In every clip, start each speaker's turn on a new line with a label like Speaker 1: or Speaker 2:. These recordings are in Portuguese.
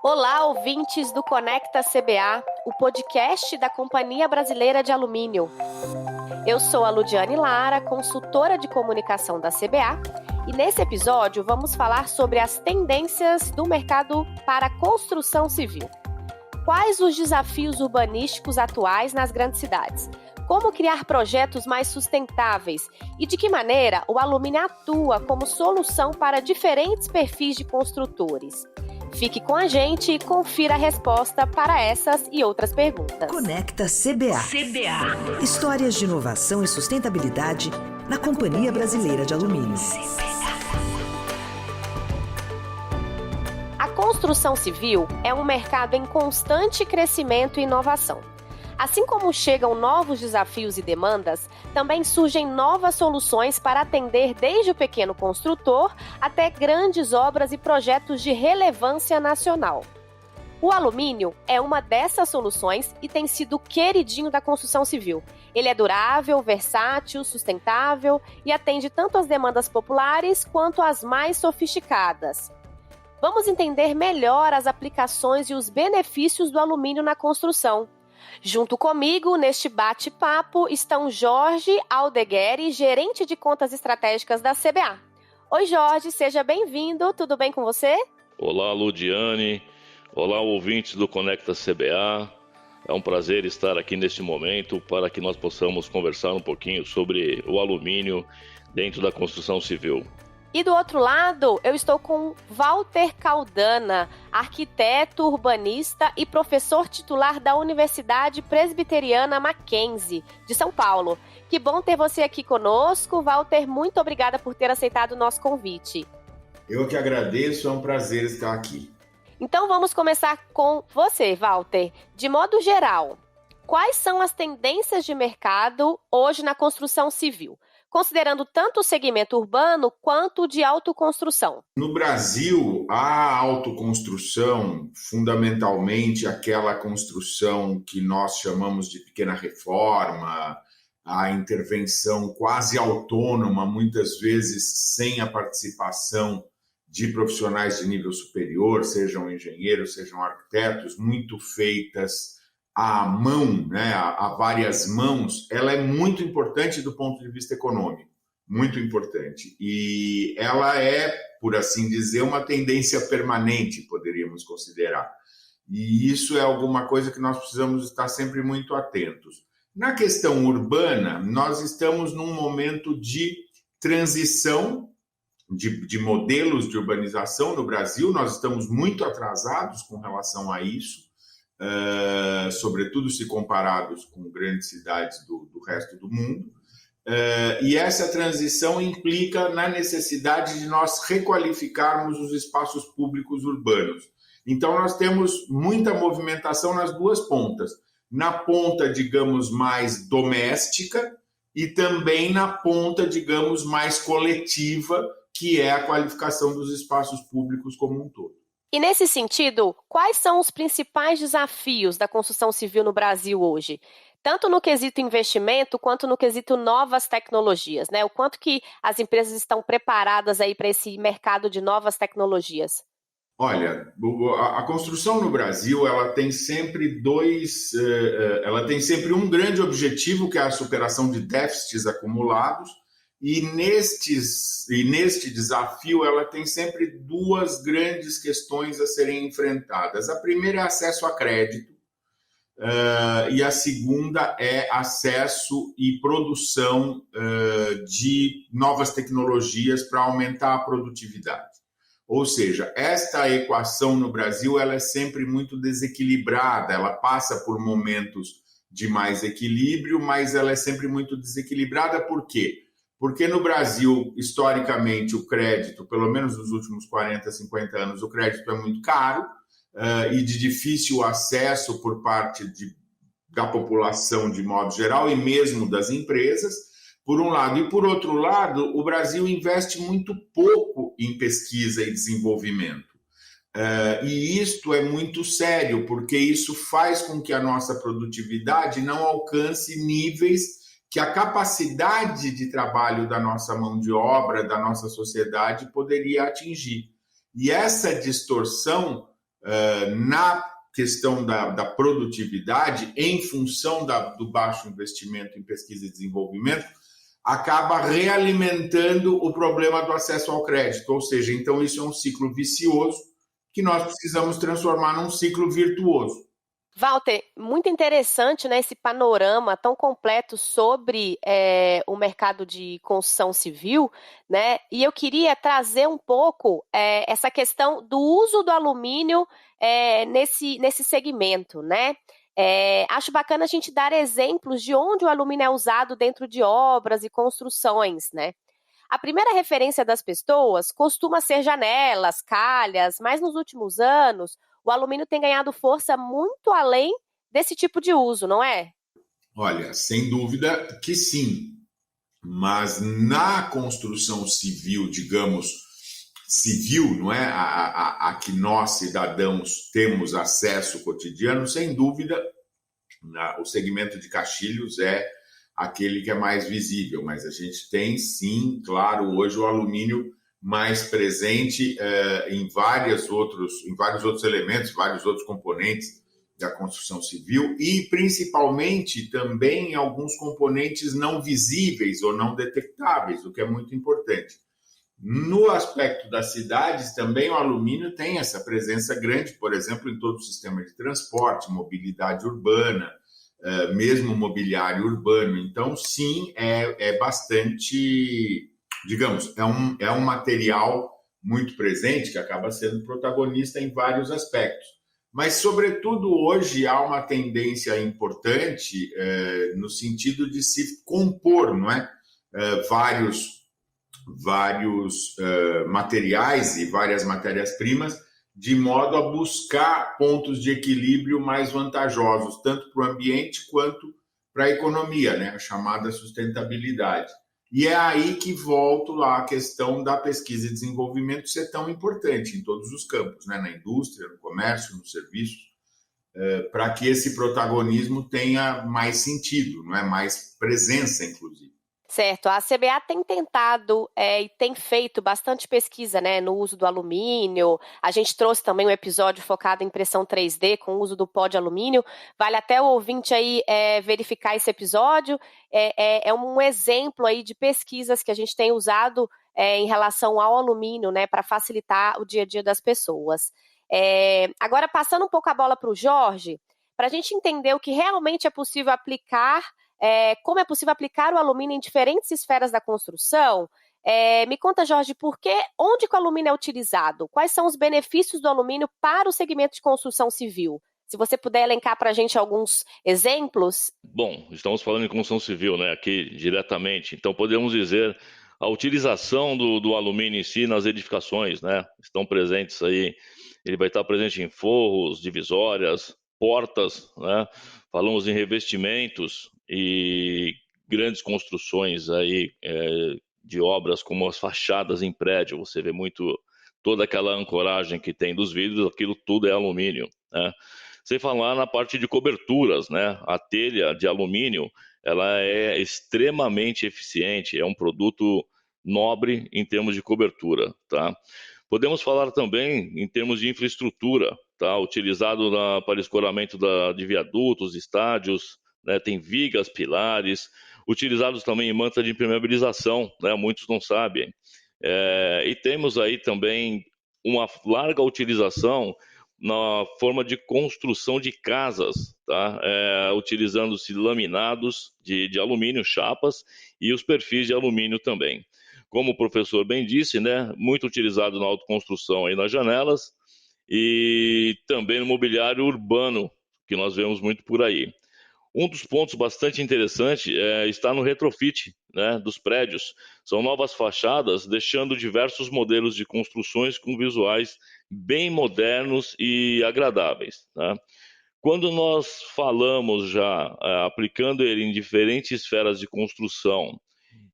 Speaker 1: Olá, ouvintes do Conecta CBA, o podcast da Companhia Brasileira de Alumínio. Eu sou a Ludiane Lara, consultora de comunicação da CBA, e nesse episódio vamos falar sobre as tendências do mercado para a construção civil. Quais os desafios urbanísticos atuais nas grandes cidades? Como criar projetos mais sustentáveis? E de que maneira o alumínio atua como solução para diferentes perfis de construtores? Fique com a gente e confira a resposta para essas e outras perguntas.
Speaker 2: Conecta CBA. Histórias de inovação e sustentabilidade na Companhia Brasileira de Alumínio.
Speaker 1: A construção civil é um mercado em constante crescimento e inovação. Assim como chegam novos desafios e demandas, também surgem novas soluções para atender desde o pequeno construtor até grandes obras e projetos de relevância nacional. O alumínio é uma dessas soluções e tem sido o queridinho da construção civil. Ele é durável, versátil, sustentável e atende tanto às demandas populares quanto às mais sofisticadas. Vamos entender melhor as aplicações e os benefícios do alumínio na construção. Junto comigo, neste bate-papo, estão Jorge Aldegueri, gerente de contas estratégicas da CBA. Oi, Jorge, seja bem-vindo. Tudo bem com você?
Speaker 3: Olá, Ludiane. Olá, ouvintes do Conecta CBA. É um prazer estar aqui neste momento para que nós possamos conversar um pouquinho sobre o alumínio dentro da construção civil.
Speaker 1: E do outro lado, eu estou com Walter Caldana, arquiteto, urbanista e professor titular da Universidade Presbiteriana Mackenzie, de São Paulo. Que bom ter você aqui conosco. Walter, muito obrigada por ter aceitado o nosso convite.
Speaker 4: Eu que agradeço, é um prazer estar aqui.
Speaker 1: Então vamos começar com você, Walter. De modo geral, quais são as tendências de mercado hoje na construção civil? Considerando tanto o segmento urbano quanto o de autoconstrução.
Speaker 4: No Brasil, a autoconstrução, fundamentalmente aquela construção que nós chamamos de pequena reforma, a intervenção quase autônoma, muitas vezes sem a participação de profissionais de nível superior, sejam engenheiros, sejam arquitetos, muito feitas à mão, né, a várias mãos, ela é muito importante do ponto de vista econômico, muito importante. E ela é, por assim dizer, uma tendência permanente, poderíamos considerar. E isso é alguma coisa que nós precisamos estar sempre muito atentos. Na questão urbana, nós estamos num momento de transição de modelos de urbanização no Brasil, nós estamos muito atrasados com relação a isso, sobretudo se comparados com grandes cidades do resto do mundo. E essa transição implica na necessidade de nós requalificarmos os espaços públicos urbanos. Então, nós temos muita movimentação nas duas pontas. Na ponta, digamos, mais doméstica e também na ponta, digamos, mais coletiva, que é a qualificação dos espaços públicos como um todo.
Speaker 1: E nesse sentido, quais são os principais desafios da construção civil no Brasil hoje? Tanto no quesito investimento, quanto no quesito novas tecnologias, né? O quanto que as empresas estão preparadas aí para esse mercado de novas tecnologias?
Speaker 4: Olha, a construção no Brasil, ela tem sempre um grande objetivo, que é a superação de déficits acumulados. E neste desafio, ela tem sempre duas grandes questões a serem enfrentadas. A primeira é acesso a crédito, e a segunda é acesso e produção de novas tecnologias para aumentar a produtividade. Ou seja, esta equação no Brasil ela é sempre muito desequilibrada, ela passa por momentos de mais equilíbrio, mas ela é sempre muito desequilibrada. Por quê? Porque no Brasil, historicamente, o crédito, pelo menos nos últimos 40, 50 anos, o crédito é muito caro e de difícil acesso por parte da população de modo geral e mesmo das empresas, por um lado. E por outro lado, o Brasil investe muito pouco em pesquisa e desenvolvimento. E isto é muito sério, porque isso faz com que a nossa produtividade não alcance níveis que a capacidade de trabalho da nossa mão de obra, da nossa sociedade, poderia atingir. E essa distorção na questão da produtividade, em função do baixo investimento em pesquisa e desenvolvimento, acaba realimentando o problema do acesso ao crédito. Ou seja, então isso é um ciclo vicioso que nós precisamos transformar num ciclo virtuoso.
Speaker 1: Walter, muito interessante, né, esse panorama tão completo sobre o mercado de construção civil, né? E eu queria trazer um pouco essa questão do uso do alumínio nesse segmento, né? Acho bacana a gente dar exemplos de onde o alumínio é usado dentro de obras e construções, né? A primeira referência das pessoas costuma ser janelas, calhas, mas nos últimos anos o alumínio tem ganhado força muito além desse tipo de uso, não é?
Speaker 4: Olha, sem dúvida que sim, mas na construção civil, digamos, civil, não é? A que nós, cidadãos, temos acesso cotidiano, sem dúvida, o segmento de caixilhos é aquele que é mais visível, mas a gente tem, sim, claro, hoje o alumínio mais presente em vários outros elementos, vários outros componentes da construção civil e, principalmente, também em alguns componentes não visíveis ou não detectáveis, o que é muito importante. No aspecto das cidades, também o alumínio tem essa presença grande, por exemplo, em todo o sistema de transporte, mobilidade urbana, mesmo mobiliário urbano. Então, sim, é bastante... Digamos, é um material muito presente que acaba sendo protagonista em vários aspectos. Mas, sobretudo, hoje há uma tendência importante no sentido de se compor, não é? Vários materiais e várias matérias-primas de modo a buscar pontos de equilíbrio mais vantajosos, tanto para o ambiente quanto para a economia, né? A chamada sustentabilidade. E é aí que volto à questão da pesquisa e desenvolvimento ser tão importante em todos os campos, né? Na indústria, no comércio, nos serviços, para que esse protagonismo tenha mais sentido, não é? Mais presença, inclusive.
Speaker 1: Certo, a CBA tem tentado e tem feito bastante pesquisa, né, no uso do alumínio. A gente trouxe também um episódio focado em impressão 3D com o uso do pó de alumínio. Vale até o ouvinte aí verificar esse episódio. É um exemplo aí de pesquisas que a gente tem usado em relação ao alumínio, né, para facilitar o dia a dia das pessoas. Agora, passando um pouco a bola para o Jorge, para a gente entender o que realmente é possível aplicar, como é possível aplicar o alumínio em diferentes esferas da construção. Me conta, Jorge, onde que o alumínio é utilizado? Quais são os benefícios do alumínio para o segmento de construção civil? Se você puder elencar para a gente alguns exemplos.
Speaker 3: Bom, estamos falando em construção civil, né, aqui diretamente. Então, podemos dizer a utilização do alumínio em si nas edificações, né? Estão presentes aí, ele vai estar presente em forros, divisórias, portas, né? Falamos em revestimentos e grandes construções aí de obras como as fachadas em prédio. Você vê muito toda aquela ancoragem que tem dos vidros, aquilo tudo é alumínio, né? Sem falar na parte de coberturas, né? A telha de alumínio, ela é extremamente eficiente, é um produto nobre em termos de cobertura, tá? Podemos falar também em termos de infraestrutura, tá? Utilizado para escoramento de viadutos, estádios, né? Tem vigas, pilares, utilizados também em manta de impermeabilização, né? Muitos não sabem. E temos aí também uma larga utilização na forma de construção de casas, tá? Utilizando-se laminados de alumínio, chapas, e os perfis de alumínio também. Como o professor bem disse, né, muito utilizado na autoconstrução aí nas janelas e também no mobiliário urbano, que nós vemos muito por aí. Um dos pontos bastante interessantes está no retrofit, né, dos prédios. São novas fachadas, deixando diversos modelos de construções com visuais bem modernos e agradáveis, né? Quando nós falamos já, aplicando ele em diferentes esferas de construção,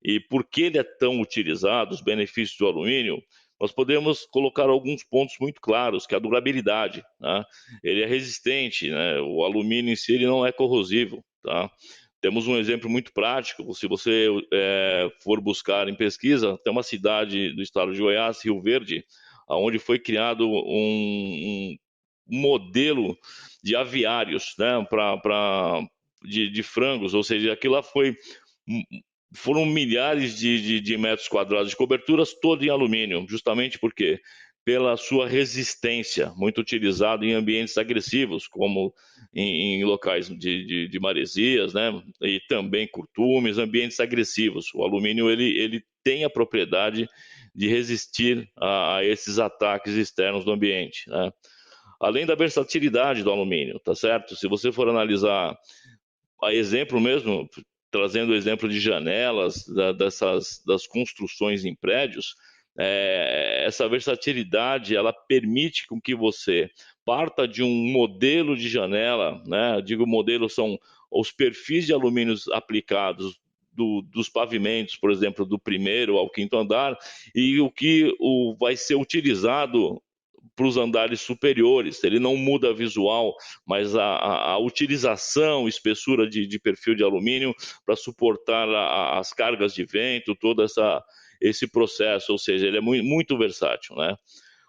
Speaker 3: e por que ele é tão utilizado, os benefícios do alumínio, nós podemos colocar alguns pontos muito claros, que é a durabilidade, né? Ele é resistente, né? O alumínio em si ele não é corrosivo, tá? Temos um exemplo muito prático, se você for buscar em pesquisa, tem uma cidade do estado de Goiás, Rio Verde, onde foi criado modelo de aviários, né, de frangos, ou seja, aquilo lá foram milhares de metros quadrados de coberturas, todo em alumínio, justamente porque pela sua resistência, muito utilizado em ambientes agressivos, como em locais de maresias, né, e também curtumes, ambientes agressivos. O alumínio ele tem a propriedade de resistir a esses ataques externos do ambiente, né? Além da versatilidade do alumínio, tá certo? Se você for analisar a exemplo mesmo, trazendo o exemplo de janelas, das construções em prédios, essa versatilidade ela permite com que você parta de um modelo de janela, né? Digo modelo, são os perfis de alumínios aplicados dos pavimentos, por exemplo, do primeiro ao quinto andar, e o que vai ser utilizado para os andares superiores. Ele não muda visual, mas a utilização, espessura de perfil de alumínio para suportar as cargas de vento, todo esse processo, ou seja, ele é muito versátil, né?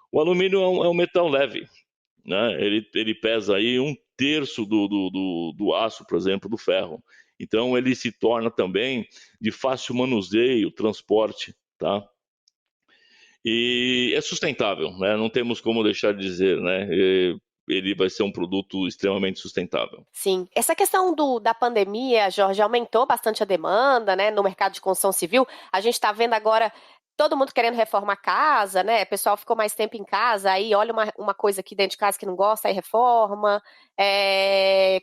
Speaker 3: O alumínio é um metal leve, né? Ele pesa aí 1/3 do aço, por exemplo, do ferro. Então ele se torna também de fácil manuseio, transporte, tá? E é sustentável, né? Não temos como deixar de dizer, né? Ele vai ser um produto extremamente sustentável.
Speaker 1: Sim. Essa questão da pandemia, Jorge, aumentou bastante a demanda, né, no mercado de construção civil. A gente está vendo agora todo mundo querendo reformar a casa, né? O pessoal ficou mais tempo em casa, aí olha uma coisa aqui dentro de casa que não gosta, aí reforma.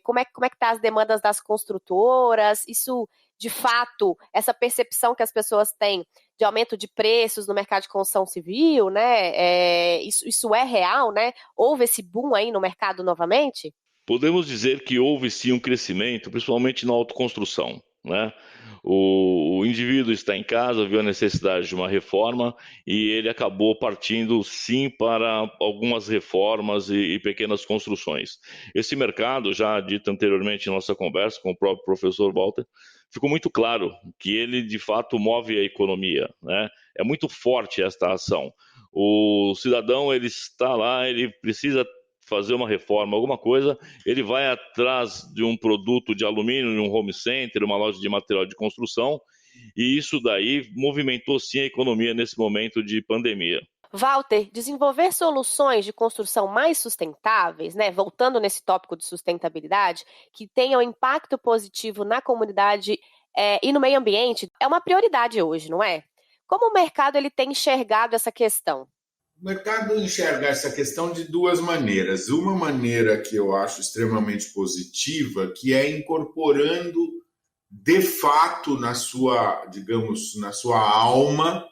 Speaker 1: Como é que tá as demandas das construtoras? Isso, de fato, essa percepção que as pessoas têm de aumento de preços no mercado de construção civil, né? Isso é real, né? Houve esse boom aí no mercado novamente?
Speaker 3: Podemos dizer que houve sim um crescimento, principalmente na autoconstrução, né? O indivíduo está em casa, viu a necessidade de uma reforma e ele acabou partindo sim para algumas reformas e pequenas construções. Esse mercado, já dito anteriormente em nossa conversa com o próprio professor Walter, ficou muito claro que ele de fato move a economia, né? É muito forte esta ação. O cidadão, ele está lá, ele precisa fazer uma reforma, alguma coisa, ele vai atrás de um produto de alumínio em um home center, uma loja de material de construção, e isso daí movimentou sim a economia nesse momento de pandemia.
Speaker 1: Walter, desenvolver soluções de construção mais sustentáveis, né, voltando nesse tópico de sustentabilidade, que tenham impacto positivo na comunidade e no meio ambiente, é uma prioridade hoje, não é? Como o mercado ele tem enxergado essa questão?
Speaker 4: O mercado enxerga essa questão de duas maneiras. Uma maneira que eu acho extremamente positiva, que é incorporando de fato na sua, digamos, na sua alma,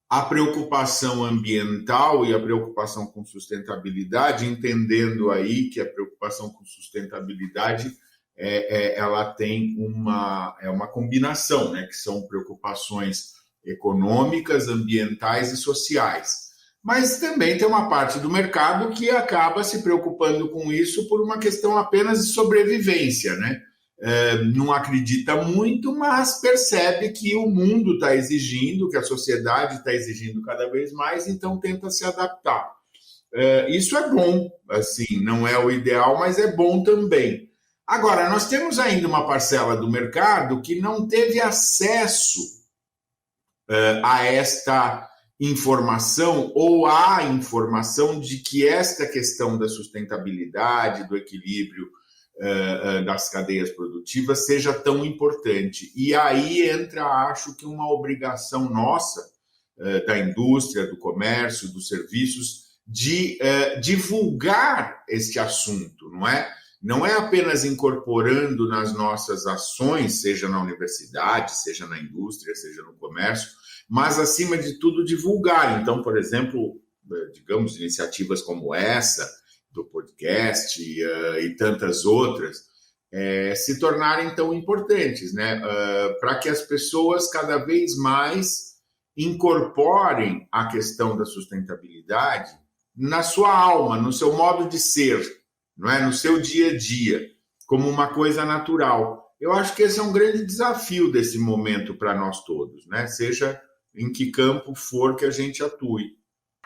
Speaker 4: a preocupação ambiental e a preocupação com sustentabilidade, entendendo aí que a preocupação com sustentabilidade ela tem uma combinação, né, que são preocupações econômicas, ambientais e sociais. Mas também tem uma parte do mercado que acaba se preocupando com isso por uma questão apenas de sobrevivência, né? Não acredita muito, mas percebe que o mundo está exigindo, que a sociedade está exigindo cada vez mais, então tenta se adaptar. Isso é bom, assim, não é o ideal, mas é bom também. Agora, nós temos ainda uma parcela do mercado que não teve acesso a esta informação ou à informação de que esta questão da sustentabilidade, do equilíbrio das cadeias produtivas seja tão importante. E aí entra, acho que, uma obrigação nossa, da indústria, do comércio, dos serviços, de divulgar este assunto, não é? Não é apenas incorporando nas nossas ações, seja na universidade, seja na indústria, seja no comércio, mas, acima de tudo, divulgar. Então, por exemplo, digamos, iniciativas como essa, do podcast e tantas outras, se tornarem tão importantes, né? Para que as pessoas cada vez mais incorporem a questão da sustentabilidade na sua alma, no seu modo de ser, não é? No seu dia a dia, como uma coisa natural. Eu acho que esse é um grande desafio desse momento para nós todos, né? Seja em que campo for que a gente atue.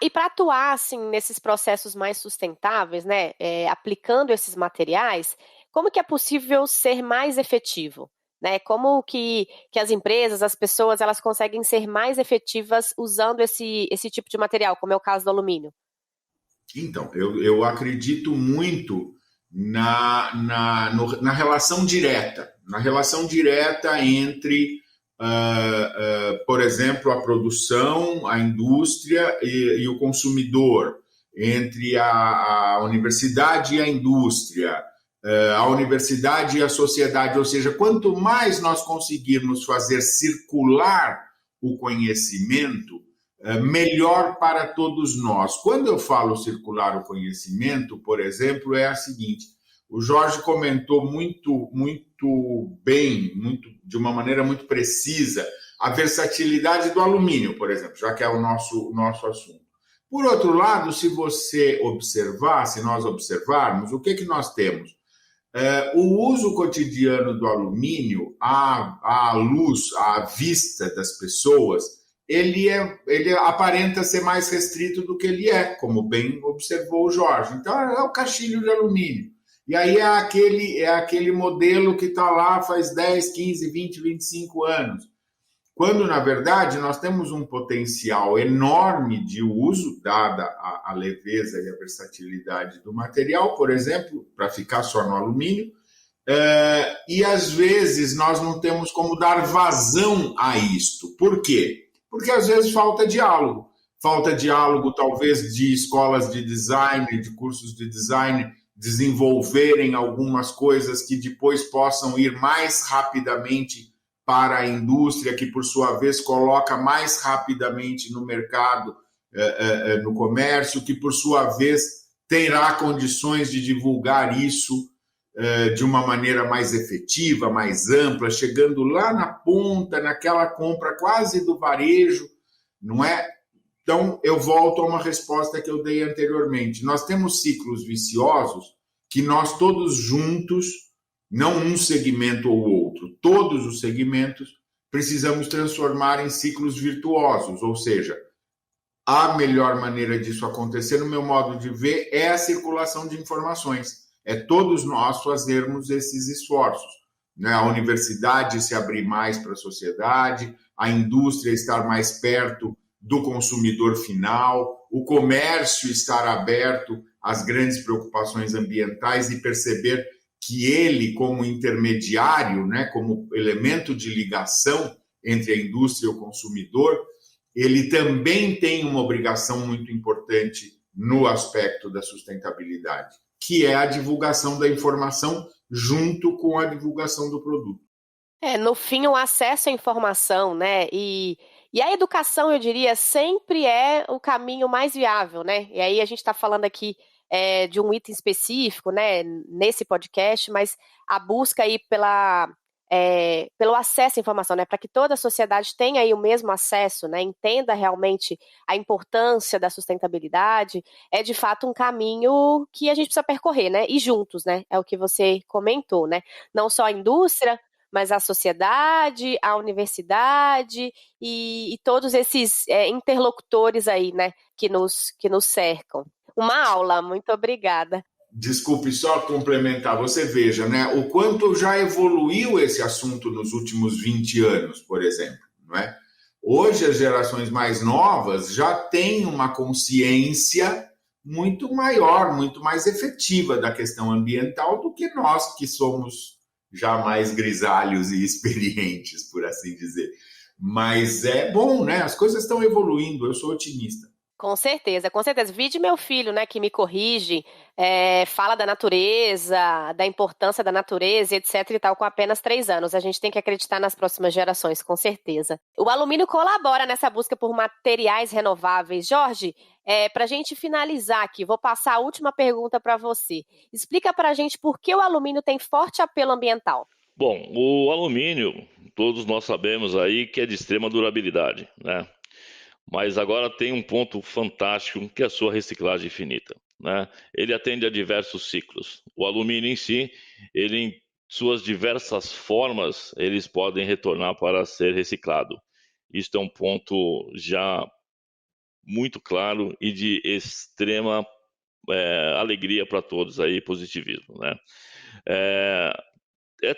Speaker 1: E para atuar assim, nesses processos mais sustentáveis, né, aplicando esses materiais, como que é possível ser mais efetivo? Né? Como que as empresas, as pessoas, elas conseguem ser mais efetivas usando esse tipo de material, como é o caso do alumínio?
Speaker 4: Então, eu acredito muito na relação direta, entre, por exemplo, a produção, a indústria e o consumidor, entre a universidade e a indústria, a universidade e a sociedade. Ou seja, quanto mais nós conseguirmos fazer circular o conhecimento, melhor para todos nós. Quando eu falo circular o conhecimento, por exemplo, é a seguinte: o Jorge comentou muito bem, de uma maneira muito precisa, a versatilidade do alumínio, por exemplo, já que é o nosso assunto. Por outro lado, se nós observarmos, o que nós temos? O uso cotidiano do alumínio, à luz, à vista das pessoas, ele aparenta ser mais restrito do que ele é, como bem observou o Jorge. Então, é o caixilho de alumínio. E aí é aquele modelo que está lá faz 10, 15, 20, 25 anos. Quando, na verdade, nós temos um potencial enorme de uso, dada a leveza e a versatilidade do material, por exemplo, para ficar só no alumínio, e às vezes nós não temos como dar vazão a isto. Por quê? Porque às vezes falta diálogo talvez de escolas de design, de cursos de design, desenvolverem algumas coisas que depois possam ir mais rapidamente para a indústria, que por sua vez coloca mais rapidamente no mercado, no comércio, que por sua vez terá condições de divulgar isso de uma maneira mais efetiva, mais ampla, chegando lá na ponta, naquela compra quase do varejo, não é? Então, eu volto a uma resposta que eu dei anteriormente. Nós temos ciclos viciosos que nós todos juntos, não um segmento ou outro, todos os segmentos, precisamos transformar em ciclos virtuosos, ou seja, a melhor maneira disso acontecer, no meu modo de ver, é a circulação de informações. É todos nós fazermos esses esforços, né? A universidade se abrir mais para a sociedade, a indústria estar mais perto do consumidor final, o comércio estar aberto às grandes preocupações ambientais e perceber que ele, como intermediário, né, como elemento de ligação entre a indústria e o consumidor, ele também tem uma obrigação muito importante no aspecto da sustentabilidade, que é a divulgação da informação junto com a divulgação do produto.
Speaker 1: No fim, o acesso à informação, né, e a educação, eu diria, sempre é o caminho mais viável, né? E aí a gente está falando aqui de um item específico, né, nesse podcast, mas a busca aí pelo acesso à informação, né, para que toda a sociedade tenha aí o mesmo acesso, né, entenda realmente a importância da sustentabilidade, é de fato um caminho que a gente precisa percorrer, né, e juntos, né, é o que você comentou, né, não só a indústria, mas a sociedade, a universidade e todos esses interlocutores aí, né, que nos cercam. Uma aula, muito obrigada.
Speaker 4: Desculpe só complementar, você veja, né, o quanto já evoluiu esse assunto nos últimos 20 anos, por exemplo, não é? Hoje as gerações mais novas já têm uma consciência muito maior, muito mais efetiva da questão ambiental do que nós que somos já mais grisalhos e experientes, por assim dizer. Mas é bom, né? As coisas estão evoluindo, eu sou otimista.
Speaker 1: Com certeza, com certeza. Vide meu filho, né, que me corrige, fala da natureza, da importância da natureza, etc e tal, com apenas 3 anos. A gente tem que acreditar nas próximas gerações, com certeza. O alumínio colabora nessa busca por materiais renováveis. Jorge, para a gente finalizar aqui, vou passar a última pergunta para você. Explica para a gente por que o alumínio tem forte apelo ambiental.
Speaker 3: Bom, o alumínio, todos nós sabemos aí que é de extrema durabilidade, né? Mas agora tem um ponto fantástico, que é a sua reciclagem infinita, né? Ele atende a diversos ciclos. O alumínio em si, ele em suas diversas formas, eles podem retornar para ser reciclado. Isto é um ponto já muito claro e de extrema alegria para todos aí, positivismo, né?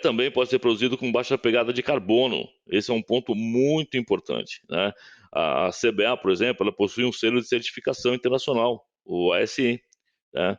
Speaker 3: Também pode ser produzido com baixa pegada de carbono. Esse é um ponto muito importante, né? A CBA, por exemplo, ela possui um selo de certificação internacional, o ASI, né?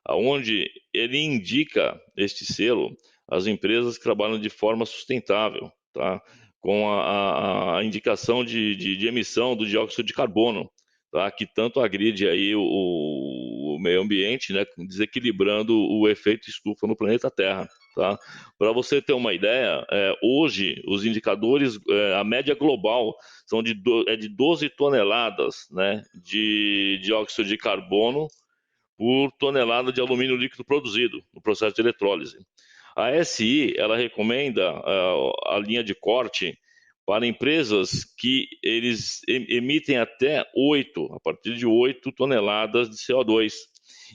Speaker 3: Onde ele indica este selo às empresas que trabalham de forma sustentável, tá? Com a indicação de emissão do dióxido de carbono, tá? Que tanto agride aí o meio ambiente, né? Desequilibrando o efeito estufa no planeta Terra. Tá? Para você ter uma ideia, hoje os indicadores, a média global são de 12 toneladas, né, de dióxido de carbono por tonelada de alumínio líquido produzido no processo de eletrólise. A SI, ela recomenda a linha de corte para empresas que eles emitem até a partir de 8 toneladas de CO2.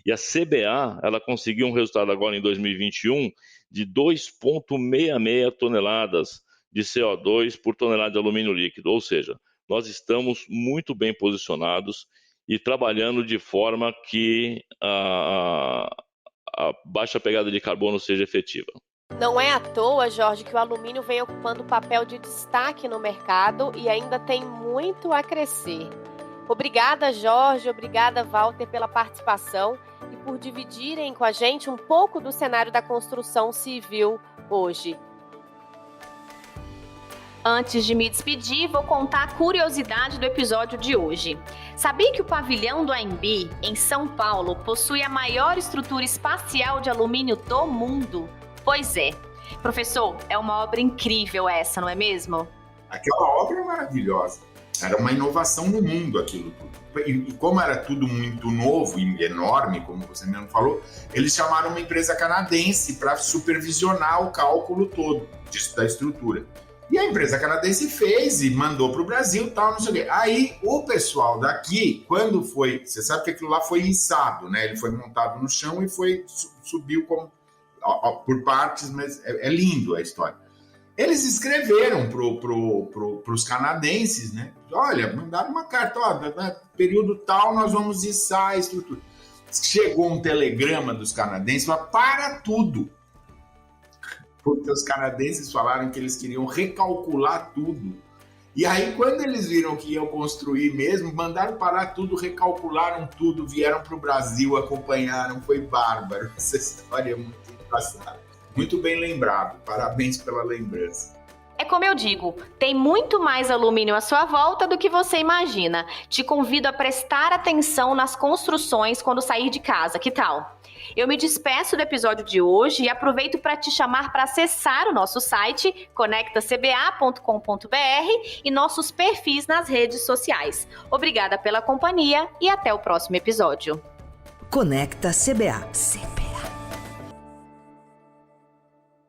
Speaker 3: E a CBA, ela conseguiu um resultado agora em 2021 de 2,66 toneladas de CO2 por tonelada de alumínio líquido. Ou seja, nós estamos muito bem posicionados e trabalhando de forma que a baixa pegada de carbono seja efetiva.
Speaker 1: Não é à toa, Jorge, que o alumínio vem ocupando papel de destaque no mercado e ainda tem muito a crescer. Obrigada, Jorge, obrigada, Walter, pela participação e por dividirem com a gente um pouco do cenário da construção civil hoje. Antes de me despedir, vou contar a curiosidade do episódio de hoje. Sabia que o pavilhão do AMB, em São Paulo, possui a maior estrutura espacial de alumínio do mundo? Pois é. Professor, é uma obra incrível essa, não é mesmo?
Speaker 4: Aquela obra é maravilhosa. Era uma inovação no mundo aquilo tudo. E como era tudo muito novo e enorme, como você mesmo falou, eles chamaram uma empresa canadense para supervisionar o cálculo todo da estrutura. E a empresa canadense fez e mandou para o Brasil, tal, não sei o quê. Aí o pessoal daqui, quando foi... Você sabe que aquilo lá foi içado, né? Ele foi montado no chão e subiu por partes, mas é lindo a história. Eles escreveram para os canadenses, né? Olha, mandaram uma carta, período tal nós vamos içar a estrutura. Chegou um telegrama dos canadenses, para tudo. Porque os canadenses falaram que eles queriam recalcular tudo. E aí, quando eles viram que iam construir mesmo, mandaram parar tudo, recalcularam tudo, vieram para o Brasil, acompanharam, foi bárbaro. Essa história é muito engraçada. Muito bem lembrado, parabéns pela lembrança.
Speaker 1: É como eu digo, tem muito mais alumínio à sua volta do que você imagina. Te convido a prestar atenção nas construções quando sair de casa, que tal? Eu me despeço do episódio de hoje e aproveito para te chamar para acessar o nosso site conectacba.com.br e nossos perfis nas redes sociais. Obrigada pela companhia e até o próximo episódio.
Speaker 2: Conecta CBA.